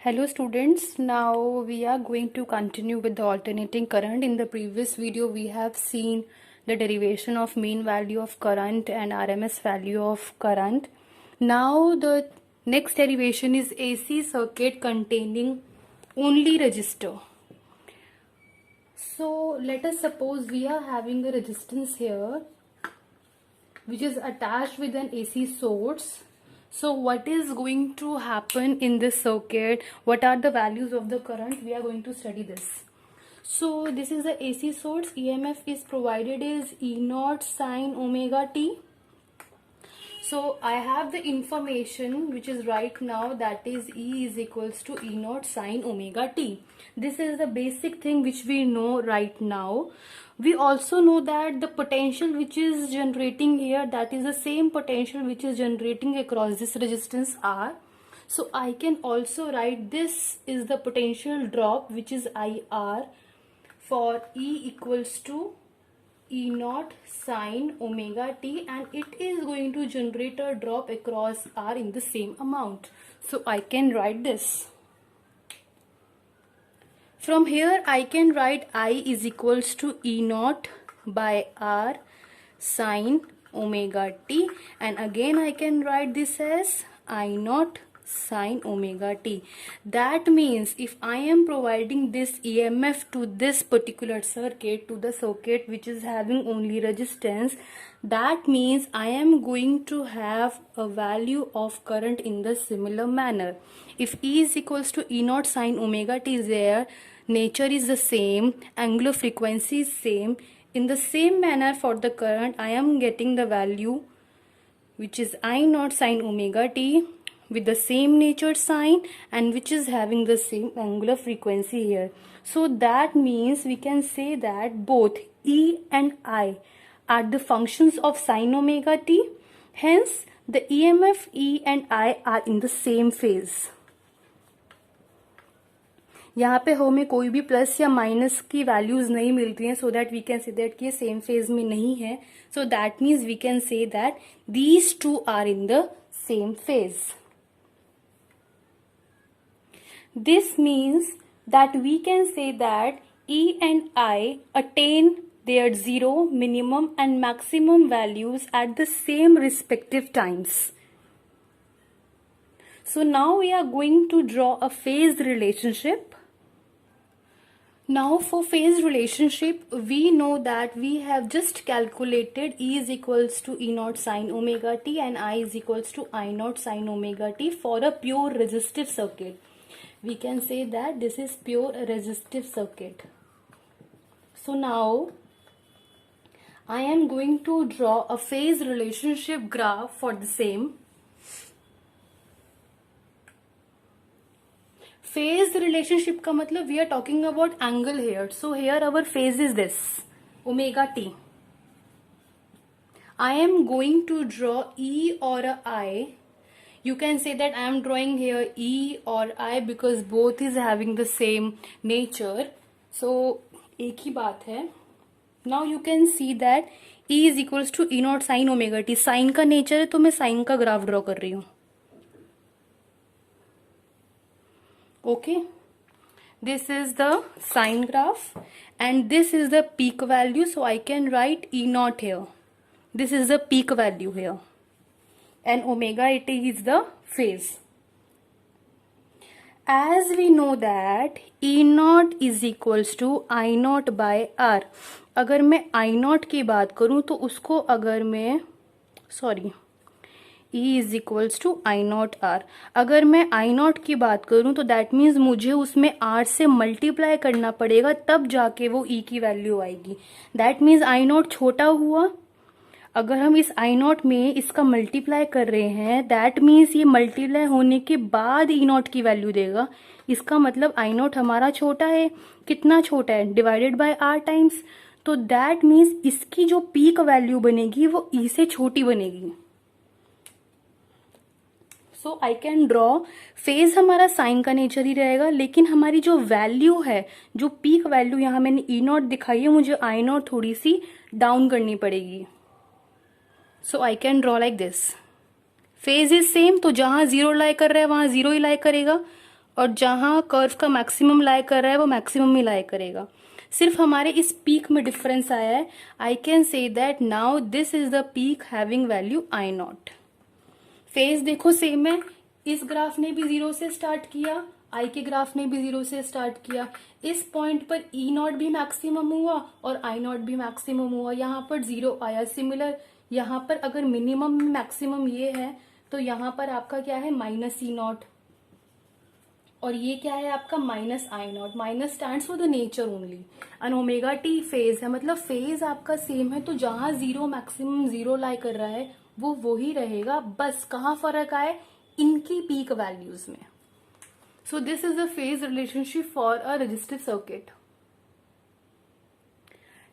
Hello students, now we are going to continue with the alternating current. In the previous video we have seen the derivation of mean value of current and RMS value of current. Now the next derivation is AC circuit containing only resistor. So let us suppose we are having a resistance here which is attached with an AC source. So what is going to happen in this circuit? What are the values of the current? We are going to study this. So this is the AC source. EMF is provided is E0 sine omega t. So I have the information which is right now, that is E is equals to E0 sine omega t. This is the basic thing which we know right now. We also know that the potential which is generating here, that is the same potential which is generating across this resistance R. So I can also write this is the potential drop which is IR for E equals to E0 sine omega t, and it is going to generate a drop across R in the same amount. So I can write this. From here I can write I is equals to E0 by R sine omega t, and again I can write this as I0 sine omega t. That means if I am providing this EMF to this particular circuit, to the circuit which is having only resistance, that means I am going to have a value of current in the similar manner. If E is equals to E0 sine omega t is there, nature is the same, angular frequency is same. In the same manner for the current, I am getting the value which is I0 sine omega t with the same nature sign and which is having the same angular frequency here. So that means we can say that both E and I are the functions of sine omega t. Hence the EMF E and I are in the same phase. यहाँ पे हमें कोई भी plus या minus की values नहीं मिलती हैं, so that we can say that कि ये सेम फेज में नहीं है. So that means we can say that these two are in the same phase. This means that we can say that E and I attain their zero, minimum and maximum values at the same respective times. So now we are going to draw a phase relationship. Now for phase relationship, we know that we have just calculated E is equals to E0 sine omega t and I is equals to I0 sine omega t for a pure resistive circuit. We can say that this is pure resistive circuit. So now I am going to draw a phase relationship graph for the same. Phase relationship का मतलब we are talking about angle here. So here our phase is this omega t. I am going to draw E or a I. You can say that I am drawing here E or I because both is having the same nature. So एक ही बात है. Now you can see that E is equals to E0 sin omega t. Sin का nature है तो मैं sin का graph draw कर रही हूँ. Okay, this is the sine graph and this is the peak value, so I can write E0 here. This is the peak value here and omega t is the phase. As we know that E0 is equals to I0 by R. अगर मैं I0 की बात करूं तो उसको अगर मैं E is equals to I0 R. अगर मैं I0 की बात करूं तो दैट मीन्स मुझे उसमें R से मल्टीप्लाई करना पड़ेगा, तब जाके वो E की वैल्यू आएगी. दैट मीन्स I0 छोटा हुआ. अगर हम इस I0 में इसका मल्टीप्लाई कर रहे हैं, दैट मीन्स ये मल्टीप्लाई होने के बाद E0 की वैल्यू देगा. इसका मतलब I0 हमारा छोटा है. कितना छोटा है? Divided by R times. तो दैट मीन्स इसकी जो पीक वैल्यू बनेगी वो E से छोटी बनेगी. सो आई कैन ड्रॉ फेज हमारा साइन का नेचर ही रहेगा, लेकिन हमारी जो वैल्यू है, जो पीक वैल्यू यहाँ मैंने E0 दिखाई है, मुझे I0 थोड़ी सी डाउन करनी पड़ेगी. So I can draw like this. Phase is same, तो जहां जीरो लाई कर रहा है वहां जीरो ही लाई करेगा. और जहां कर्व का मैक्सिमम लाई कर रहा है वो मैक्सिमम ही लाई करेगा। सिर्फ हमारे इस पीक में डिफरेंस आया है। I can say that now this is the peak having value I not. Phase देखो सेम है, इस ग्राफ ने भी 0 से स्टार्ट किया, आई के ग्राफ ने भी 0 से स्टार्ट किया। इस पॉइंट पर ई नॉट भी मैक्सिमम हुआ और आई नॉट भी मैक्सिमम हुआ, यहाँ पर 0 आया। सिमिलर यहाँ पर अगर मिनिमम मैक्सिमम ये है तो यहाँ पर आपका क्या है, माइनस ई नॉट, और ये क्या है आपका minus I not. Minus stands for the nature only and omega T phase है, मतलब फेज आपका सेम है। तो जहां 0 मैक्सिमम 0 लाई कर रहा है वो वही रहेगा, बस कहाँ फर्क आए, इनकी पीक वैल्यूज में। सो this is the phase relationship for a resistive circuit.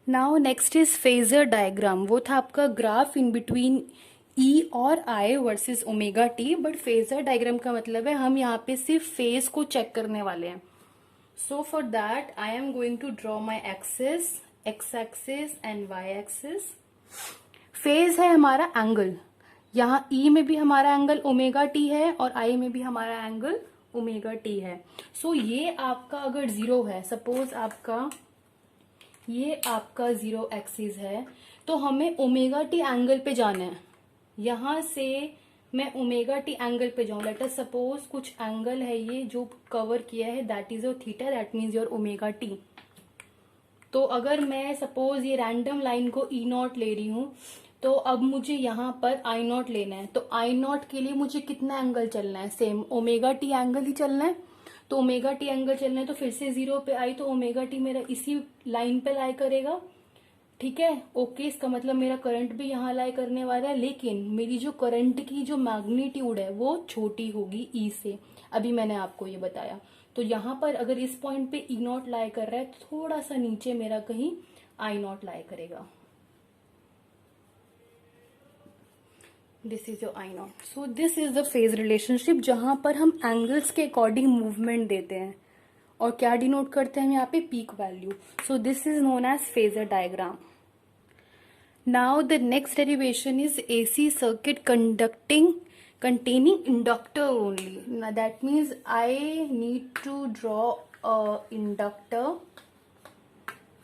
Now next is phasor diagram. वो था आपका ग्राफ इन बिटवीन ई और आई versus omega T, but phasor diagram का मतलब है हम यहाँ पे सिर्फ फेज को चेक करने वाले हैं। So for that I am going to draw my axis, X axis and Y axis. Phase है हमारा एंगल, यहाँ ई में भी हमारा एंगल ओमेगा टी है और आई में भी हमारा एंगल ओमेगा टी है। सो ये आपका अगर 0 है, सपोज आपका ये आपका 0 एक्सिस है, तो हमें ओमेगा टी एंगल पे जाना है। यहां से मैं ओमेगा टी एंगल पे जाऊं, लेट अस सपोज कुछ एंगल है ये जो कवर किया है, that is your theta, that means your omega T. तो अगर मैं सपोज ये रैंडम लाइन को ई नॉट ले रही हूं, तो अब मुझे यहाँ पर आई नॉट लेना है। तो आई नॉट के लिए मुझे कितना एंगल चलना है, सेम ओमेगा टी एंगल ही चलना है। तो ओमेगा टी एंगल चलना है, तो फिर से 0 पे आई, तो ओमेगा टी मेरा इसी लाइन पे लाई करेगा। ठीक है, ओके, इसका मतलब मेरा करंट भी यहाँ लाई करने वाला है, लेकिन मेरी जो करंट की जो मैग्नीट्यूड है वो छोटी होगी ई से। अभी मैंने आपको ये बताया। तो यहाँ पर अगर इस पॉइंट पे ई नॉट लाई कर रहा है, तो थोड़ा सा नीचे मेरा कहीं आई नॉट लाई करेगा। This is your I not. So this is the phase relationship, जहां पर हम एंगल्स के अकॉर्डिंग मूवमेंट देते हैं और क्या डिनोट करते हैं हम यहाँ पे, peak value. So this is known as phasor diagram. Now the next derivation is AC circuit containing inductor only. Now that means I need to draw a inductor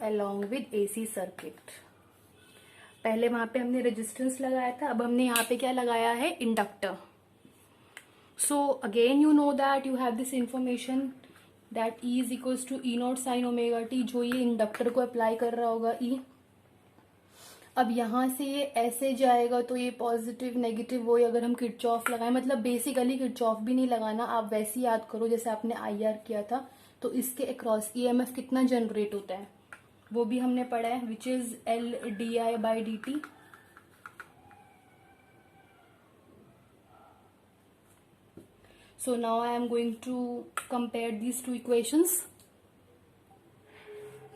along with AC circuit. पहले वहां पे हमने resistance लगाया था, अब हमने यहाँ पे क्या लगाया है, inductor. So again you know that you have this information that E is equals to E not sine omega T, जो ये इंडक्टर को अप्लाई कर रहा होगा E। अब यहां से ये ऐसे जाएगा तो ये पॉजिटिव नेगेटिव, वो अगर हम किरचॉफ लगाएं, मतलब बेसिकली किरचॉफ भी नहीं लगाना, आप वैसे ही याद करो जैसे आपने IR किया था। तो इसके अक्रॉस EMF कितना जनरेट होता है वो भी हमने पढ़ा है, which is LdI/dt। So now I am going to compare these two equations.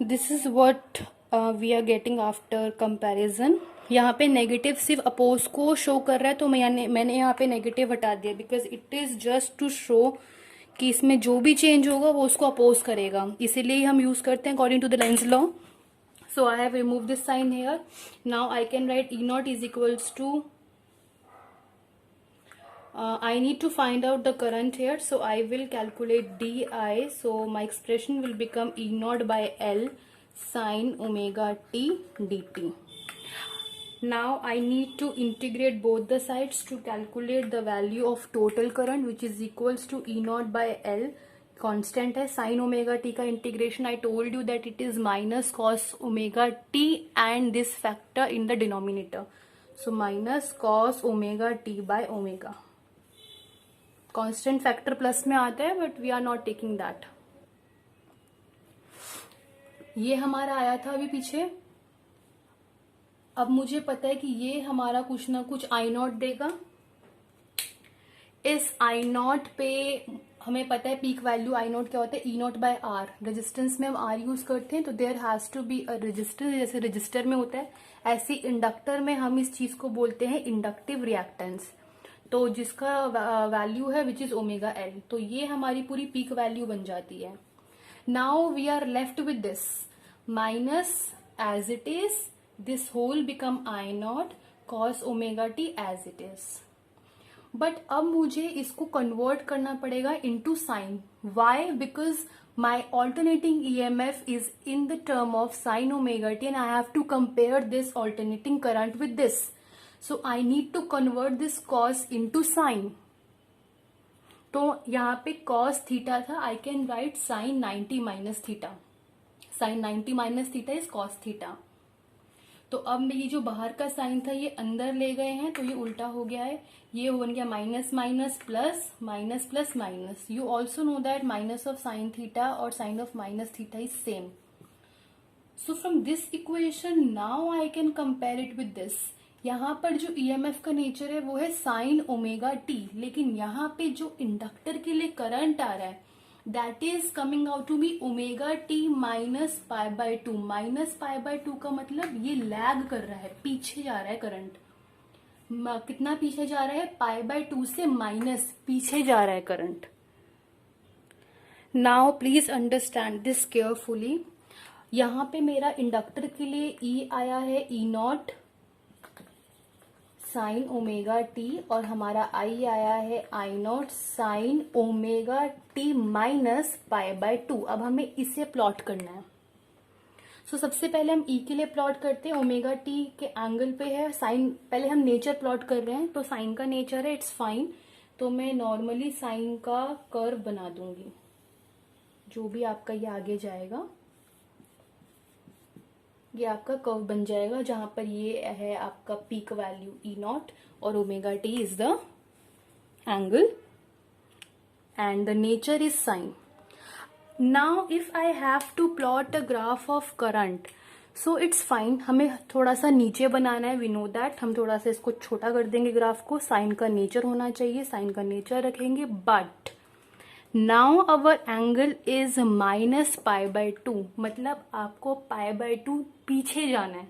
This is what we are getting after comparison. यहाँ पे नेगेटिव सिर्फ अपोज को शो कर रहा है, तो मैंने यहाँ पे नेगेटिव हटा दिया, because it is just to show कि इसमें जो भी चेंज होगा वो उसको अपोज करेगा, इसीलिए हम यूज करते हैं according to the Lenz law. So I have remove this sign here. Now I can write E not is equals to I need to find out the current here, so I will calculate DI. So my expression will become E naught by L sin omega t dt. Now I need to integrate both the sides to calculate the value of total current, which is equals to E naught by L. Constant है sin omega t का integration. I told you that it is minus cos omega t and this factor in the denominator. So minus cos omega t by omega. Constant factor plus में आता है, but we are not taking that. ये हमारा आया था अभी पीछे। अब मुझे पता है कि ये हमारा कुछ ना कुछ आई नॉट देगा। इस आई नॉट पे हमें पता है पीक वैल्यू आई नॉट क्या होता है, E not by R. Resistance में हम आर यूज करते हैं, तो there has to be a resistance, जैसे रजिस्टर में होता है ऐसे इंडक्टर में हम इस चीज को बोलते हैं इंडक्टिव रिएक्टेंस, तो जिसका वैल्यू है विच इज ओमेगा एल। तो ये हमारी पूरी पीक वैल्यू बन जाती है। Now we are left with this minus as it is, this whole become I not cos omega T as it is. But अब मुझे इसको कन्वर्ट करना पड़ेगा into sine. Why? Because my alternating EMF is in the term of sin omega t and I have to compare this alternating current with this. So I need to convert this cos into sin. तो यहाँ पे cos theta था, I can write sin 90 minus theta. Sin 90 minus theta is cos theta. तो अब ये जो बाहर का साइन था ये अंदर ले गए हैं तो ये उल्टा हो गया है. ये बन गया minus minus plus minus plus minus. You also know that minus of sine theta और sine of minus theta is same. So from this equation now I can compare it with this. यहाँ पर जो EMF का nature है वो है sign omega T, लेकिन यहाँ पे जो इंडक्टर के लिए करंट आ रहा है that is coming out to be omega t minus pi by 2. Minus pi by 2 का मतलब ये लैग कर रहा है, पीछे जा रहा है करंट. कितना पीछे जा रहा है? पाई बाय 2 से माइनस पीछे जा रहा है current. Now please understand this carefully. यहाँ पे मेरा इंडक्टर के लिए ई आया है E not sine omega T और हमारा आई आया है I not sine omega T minus pi by 2. अब हमें इसे प्लॉट करना है. सो सबसे पहले हम ई के लिए प्लॉट करते हैं. ओमेगा टी के एंगल पे है साइन. पहले हम नेचर प्लॉट कर रहे हैं तो साइन का नेचर है इट्स फाइन. तो मैं नॉर्मली साइन का कर्व बना दूंगी जो भी आपका ये आगे जाएगा. ये आपका कर्व बन जाएगा जहां पर ये है आपका पीक वैल्यू ई नॉट और omega T is the angle and the nature is sine. Now if I have to plot a graph of current so it's fine. हमें थोड़ा सा नीचे बनाना है, वी नो दैट. हम थोड़ा सा इसको छोटा कर देंगे ग्राफ को. साइन का नेचर होना चाहिए, साइन का नेचर रखेंगे. But now our angle is minus pi by 2, मतलब आपको पाई बाय 2 पीछे जाना है.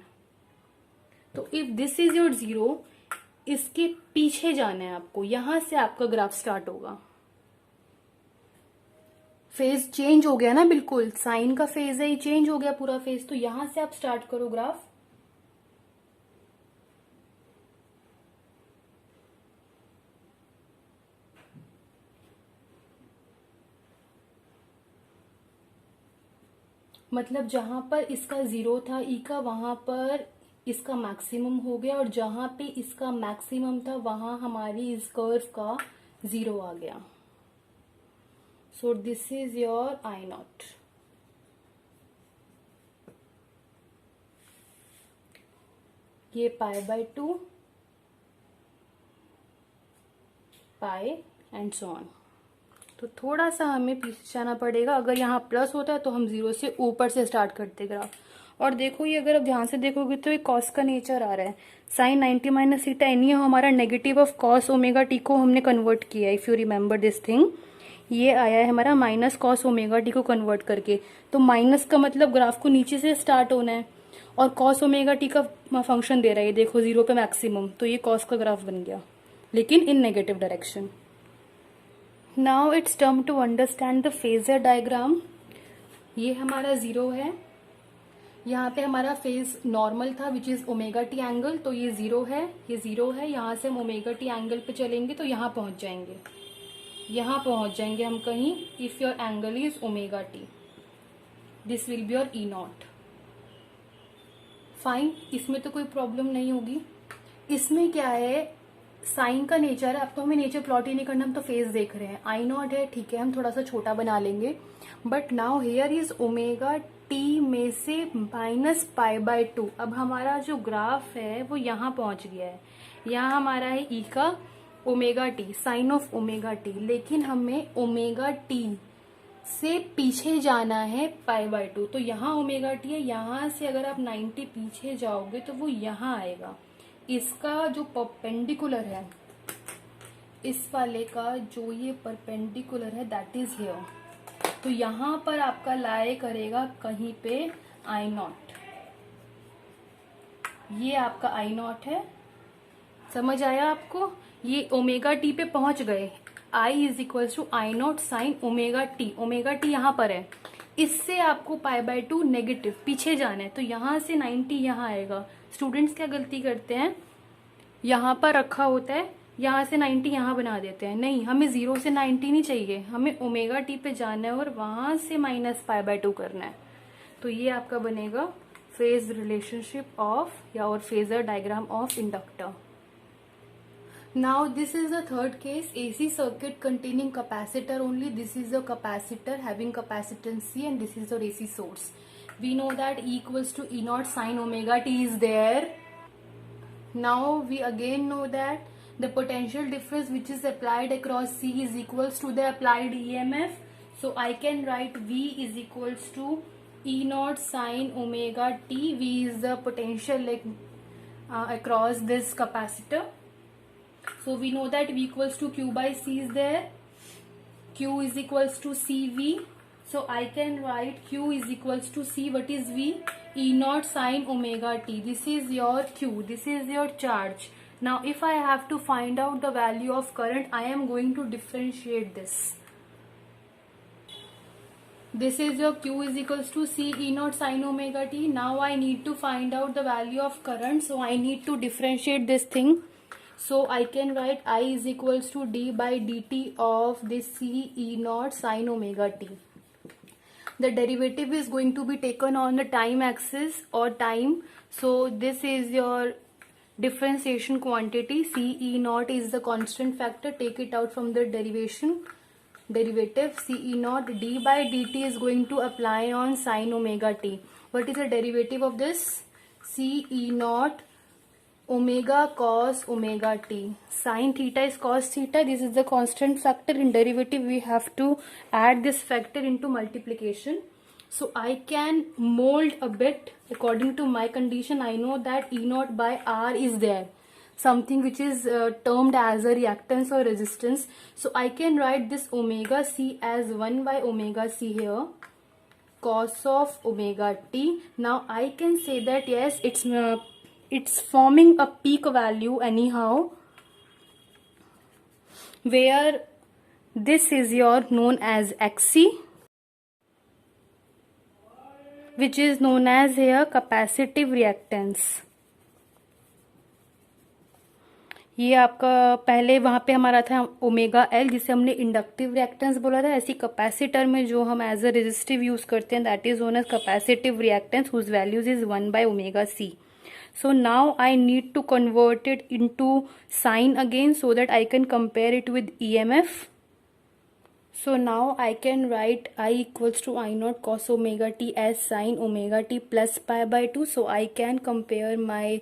तो if this is your zero, इसके पीछे जाना है आपको. यहां से आपका ग्राफ स्टार्ट होगा. फेज चेंज हो गया ना, बिल्कुल साइन का फेज है, ये चेंज हो गया पूरा फेज. तो यहां से आप स्टार्ट करो ग्राफ. मतलब जहां पर इसका जीरो था ई का, वहां पर इसका मैक्सिमम हो गया और जहां पे इसका मैक्सिमम था वहां हमारी इस कर्व का जीरो आ गया. So this is your I not. ये pi by 2 pi and so on. तो थोड़ा सा हमें पीछे जाना पड़ेगा. अगर यहाँ प्लस होता है तो हम जीरो से ऊपर से स्टार्ट करते ग्राफ. और देखो ये अगर आप ध्यान से देखोगे तो ये कॉस का नेचर आ रहा है. साइन 90 माइनस थीटा एनी हमारा negative of cos omega T को हमने कन्वर्ट किया है. If you remember this thing, ये आया है हमारा माइनस कॉस ओमेगा टी को कन्वर्ट करके. तो माइनस का मतलब ग्राफ को नीचे से स्टार्ट होना है और कॉस ओमेगा टी का फंक्शन दे रहा है, देखो जीरो पे मैक्सिमम. तो ये कॉस का ग्राफ बन गया, लेकिन in negative direction. Now it's time to understand the phasor diagram. ये हमारा जीरो है. यहाँ पे हमारा फेज नॉर्मल था which is omega T angle. तो ये जीरो है, ये जीरो है. यहाँ से हम ओमेगा टी एंगल पे चलेंगे तो यहाँ पहुंच जाएंगे. यहाँ पहुंच जाएंगे हम कहीं. If your angle is omega T, this will be your E not. Fine, इसमें तो कोई प्रॉब्लम नहीं होगी. इसमें क्या है, साइन का नेचर है. अब तो हमें नेचर प्लॉट ही नहीं करना, हम तो फेज देख रहे हैं. आई नॉट है, ठीक है, हम थोड़ा सा छोटा बना लेंगे. But now here is omega T में से माइनस पाई बाय 2. अब हमारा जो ग्राफ है वो यहाँ पहुंच गया है. यहाँ हमारा है ई का omega T, sine of omega T. लेकिन हमें ओमेगा टी से पीछे जाना है पाई बाय 2. तो यहाँ ओमेगा टी है, यहाँ से अगर आप 90 पीछे जाओगे तो वो यहाँ आएगा. इसका जो परपेंडिकुलर है, इस वाले का जो ये परपेंडिकुलर है दैट इज हियर. तो यहाँ पर आपका लाई करेगा कहीं पे आई नॉट. ये आपका आई नॉट है. समझ आया आपको? ये ओमेगा टी पे पहुंच गए. I is equal to I not sine omega T. Omega T यहाँ पर है. इससे आपको पाई बाय 2 नेगेटिव पीछे जाना है. तो यहाँ से 90 यहाँ आएगा. स्टूडेंट्स क्या गलती करते हैं, यहाँ पर रखा होता है यहाँ से 90 यहाँ बना देते हैं, नहीं हमें 0 से 90 नहीं चाहिए, हमें ओमेगा टी पे जाना है और वहां से -π/2 करना है। तो ये आपका बनेगा फेज रिलेशनशिप ऑफ या और phasor diagram of inductor. Now this is the third case, AC circuit containing capacitor only. This is the capacitor having capacitance C and this is the AC source. We know that E equals to E naught sin omega t is there. Now we again know that the potential difference which is applied across C is equals to the applied EMF. So I can write V is equals to E naught sin omega t. V is the potential across this capacitor. So we know that V equals to Q by C is there. Q is equals to CV. So I can write Q is equals to C. What is V? E naught sin omega t. This is your Q. This is your charge. Now if I have to find out the value of current, I am going to differentiate this. This is your Q is equals to C E naught sin omega t. Now I need to find out the value of current. So I need to differentiate this thing. So I can write I is equals to d by dt of this C E naught sin omega t. The derivative is going to be taken on the time axis or time. So this is your differentiation quantity. C E naught is the constant factor. Take it out from the derivative. C E naught d by dt is going to apply on sin omega t. What is the derivative of this? C E naught omega cos omega t. Sin theta is cos theta. This is the constant factor. In derivative we have to add this factor into multiplication. So I can mold a bit according to my condition. I know that E naught by R is there, something which is termed as a reactance or resistance. So I can write this omega c as 1 by omega c here, cos of omega t. Now I can say that yes, it's forming a peak value anyhow, where this is your known as XC, which is known as here capacitive reactance. ये आपका पहले वहां पे हमारा था omega L, जिसे हमने inductive reactance बोला था। ऐसी कैपेसिटर में जो हम एज अ रेजिस्टिव यूज करते हैं, that is known as capacitive reactance whose values is 1 by omega c. So now I need to convert it into sine again so that I can compare it with EMF. So now I can write I equals to I naught cos omega t as sine omega t plus π/2. So I can compare my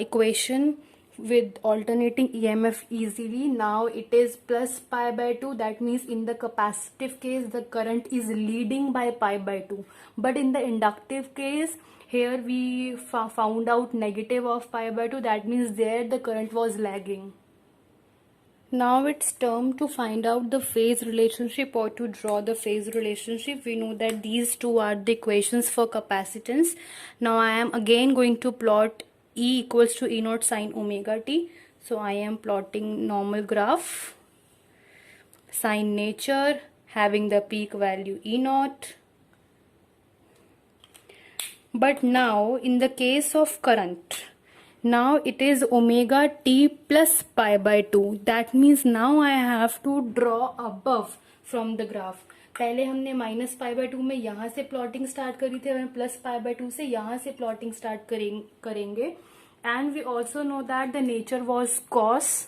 equation with alternating EMF easily. Now it is plus π/2. That means in the capacitive case the current is leading by π/2. But in the inductive case, here we found out negative of π/2. That means there the current was lagging. Now it's term to find out the phase relationship or to draw the phase relationship. We know that these two are the equations for capacitance. Now I am again going to plot E equals to E naught sin omega t. So I am plotting normal graph, sine nature, having the peak value E naught. But now in the case of current, now it is omega t plus π/2. That means now I have to draw above from the graph. पहले हमने -π/2 में यहाँ से plotting start करी थी, और +π/2 से यहाँ से प्लॉटिंग स्टार्ट करेंगे. And we also know that the nature was cos.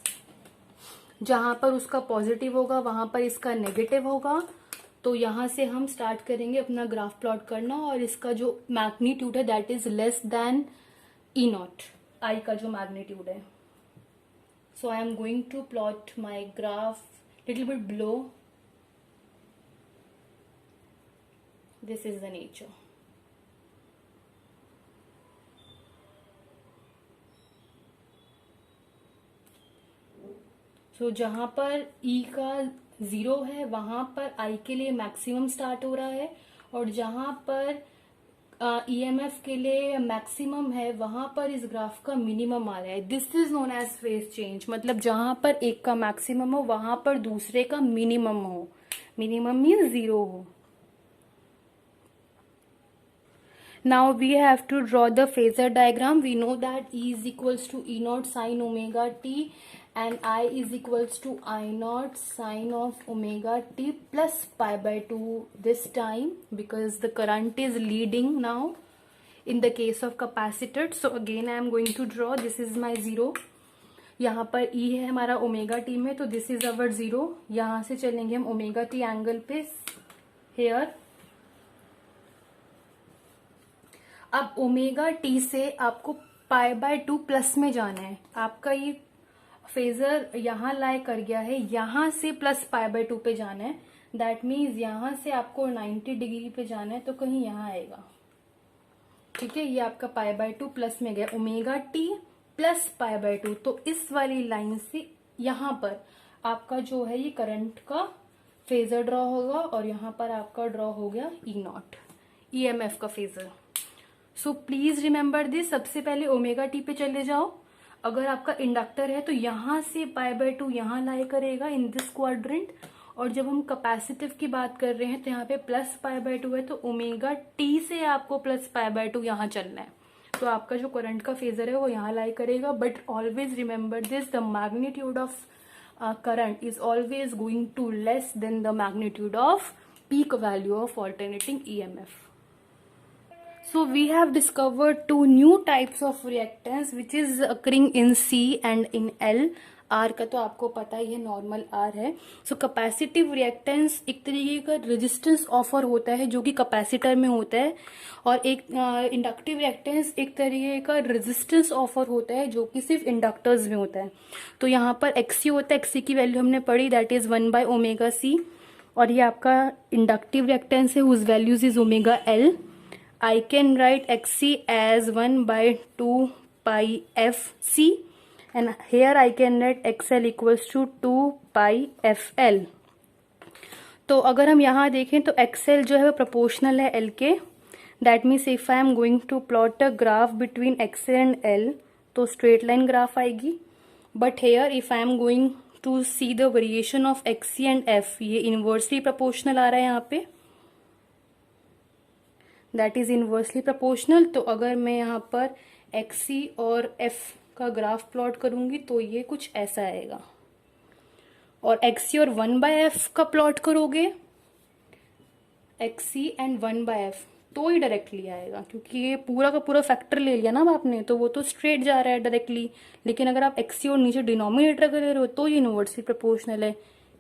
जहां पर उसका पॉजिटिव होगा वहां पर इसका नेगेटिव होगा. तो यहाँ से हम स्टार्ट करेंगे अपना ग्राफ प्लॉट करना, और इसका जो मैग्नीट्यूड है that is less then E not, I का जो मैग्नीट्यूड है. So I am going to plot my graph little bit below. This is the nature. So जहां पर ई का 0 है वहां पर आई के लिए मैक्सिमम स्टार्ट हो रहा है, और जहां पर ईएमएफ के लिए मैक्सिमम है वहां पर इस ग्राफ का मिनिमम आ रहा है. This is known as phase change. मतलब जहां पर एक का मैक्सिमम हो वहां पर दूसरे का मिनिमम हो. मिनिमम मीन्स 0 हो. Now we have to draw the phasor diagram. We know that E is equals to E naught sin omega t, and I is equals to I naught sine of omega t plus pi by 2 this time, because the current is leading now in the case of capacitor. So again I am going to draw, this is my 0, यहाँ पर E है हमारा omega T में, तो this is our 0. यहाँ से चलेंगे हम ओमेगा टी एंगल पे हेयर. अब ओमेगा टी से आपको पाई बाय 2 प्लस में जाना है. आपका ये फेजर यहाँ लाई कर गया है, यहाँ से प्लस पाई बाय 2 पे जाना है. दैट मीन्स यहाँ से आपको 90 डिग्री पे जाना है, तो कहीं यहाँ आएगा. ठीक है, ये आपका पाई बाय 2 प्लस में गया, omega T plus pi by 2. तो इस वाली लाइन से यहाँ पर आपका जो है ये करंट का फेजर ड्रॉ होगा, और यहाँ पर आपका ड्रॉ हो गया ई नॉट, ईएमएफ का phasor. So please remember this. सबसे पहले ओमेगा टी पे चले जाओ. अगर आपका इंडक्टर है तो यहाँ से पाई बाय 2 यहाँ लाई करेगा इन दिस क्वाड्रेंट, और जब हम कैपेसिटिव की बात कर रहे हैं तो यहाँ पे प्लस पाई बाय 2 है, तो ओमेगा टी से आपको प्लस पाई बाय 2 यहाँ चलना है. तो आपका जो करंट का फेजर है वो यहाँ लाई करेगा. But always remember this, the magnitude of current is always going to less than the magnitude of peak value of alternating EMF. So we have discovered 2 new types of reactance which is occurring in C and in L. R का तो आपको पता ही है, normal R है. सो capacitive reactance एक तरीके का resistance offer होता है जो कि कैपेसिटर में होता है, और एक इंडक्टिव रिएक्टेंस एक तरीके का रेजिस्टेंस ऑफर होता है जो कि सिर्फ इंडक्टर्स में होता है. तो यहाँ पर XC होता है, XC की वैल्यू हमने पढ़ी, that is 1 by omega C, और ये आपका इंडक्टिव रिएक्टेंस है whose values is omega L. I can write XC as 1 by 2 pi FC, and here I can write XL equals to 2 pi FL. तो अगर हम यहाँ देखें तो XL जो है वो प्रोपोर्शनल है L के. That means if I am going to plot a graph between XL and L तो स्ट्रेट लाइन ग्राफ आएगी. But here if I am going to see the variation of XC and F, ये inversely proportional आ रहा है यहाँ पे, that is inversely proportional. तो अगर मैं यहाँ पर XC और F का ग्राफ प्लॉट करूंगी तो ये कुछ ऐसा आएगा, और XC और 1 बाय F का प्लॉट करोगे, XC एंड 1 बाय F, तो ही डायरेक्टली आएगा, क्योंकि ये पूरा का पूरा फैक्टर ले लिया ना आपने, तो वो तो स्ट्रेट जा रहा है डायरेक्टली. लेकिन अगर आप XC और नीचे डिनोमिनेटर का ले रहे हो तो ये इनवर्सली प्रोपोर्शनल है,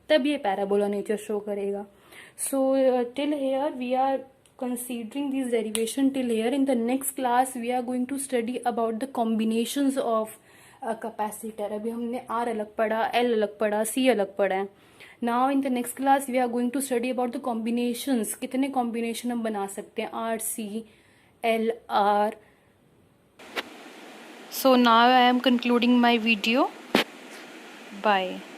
तब ये पैराबोला नेचर शो करेगा. So till here we are considering this derivation till here. In the next class we are going to study about the combinations of a capacitor. अभी हमने R अलग पढ़ा, L अलग पढ़ा, C अलग पढ़ा है. Now in the next class we are going to study about the combinations. कितने combination हम बना सकते हैं, R, C, L, R. So now I am concluding my video. Bye.